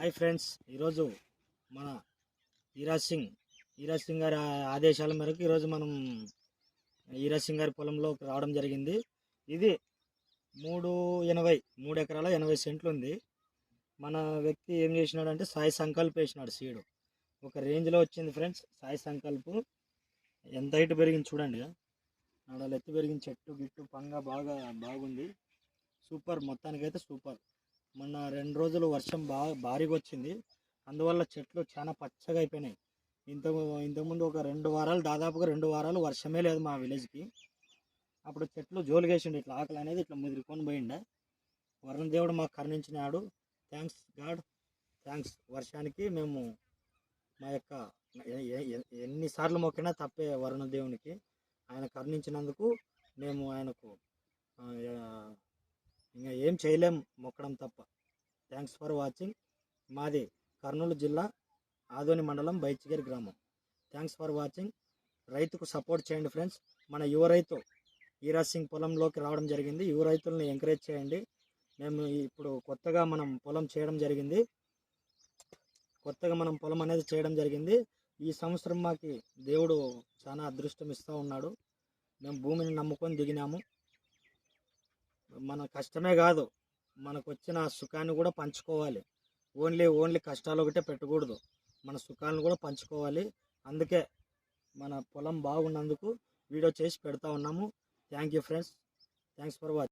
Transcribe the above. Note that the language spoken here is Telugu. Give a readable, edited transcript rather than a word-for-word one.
హాయ్ ఫ్రెండ్స్, ఈరోజు మన ఈరాజ్ సింగ్ గారి ఆదేశాల మేరకు ఈరోజు మనం ఈరాజ్ సింగ్ గారి పొలంలోకి రావడం జరిగింది. ఇది 3 ఎకరాల 80 సెంట్లు ఉంది. మన వ్యక్తి ఏం చేసినాడంటే సాయి సంకల్ప్ వేసినాడు సీడు. ఒక రేంజ్లో వచ్చింది ఫ్రెండ్స్. సాయి సంకల్ప్ ఎంత హైట్ పెరిగింది చూడండి. నడలు ఎత్తు పెరిగింది, చెట్టు గిట్టు పంగ బాగుంది. సూపర్, మొత్తానికైతే సూపర్. మొన్న 2 రోజులు వర్షం భారీగా వచ్చింది. అందువల్ల చెట్లు చాలా పచ్చగా అయిపోయినాయి. ఇంతకుముందు ఒక 2 వారాలు, దాదాపుగా 2 వారాలు వర్షమే లేదు మా విలేజ్కి. అప్పుడు చెట్లు జోలిగేసిండు, ఇట్లా ఆకలి అనేది ఇట్లా ముదిరికొని పోయిండే. వరుణదేవుడు మాకు కరుణించినాడు. Thanks God, thanks. వర్షానికి మేము మా యొక్క ఎన్నిసార్లు మొక్కినా తప్పే వరుణదేవునికి. ఆయన కరుణించినందుకు మేము ఆయనకు ఇంకా ఏం చేయలేం, మొక్కడం తప్ప. Thanks for watching. మాది కర్నూలు జిల్లా ఆదోని మండలం బైచిగేరి గ్రామం. Thanks for watching. రైతుకు సపోర్ట్ చేయండి ఫ్రెండ్స్. మన యువ రైతు ఈరాజ్ సింగ్ పొలంలోకి రావడం జరిగింది. యువ రైతులను ఎంకరేజ్ చేయండి. మేము ఇప్పుడు కొత్తగా మనం పొలం అనేది చేయడం జరిగింది. ఈ సంవత్సరం మాకు దేవుడు చాలా అదృష్టం ఇస్తూ ఉన్నాడు. మేము భూమిని నమ్ముకొని దిగినాము. మన కష్టమే కాదు, మనకు వచ్చిన సుఖాన్ని కూడా పంచుకోవాలి. ఓన్లీ కష్టాలు ఒకటే పెట్టకూడదు, మన సుఖాలను కూడా పంచుకోవాలి. అందుకే మన పొలం బాగున్నందుకు వీడియో చేసి పెడతా ఉన్నాము. Thank you friends. Thanks for watching.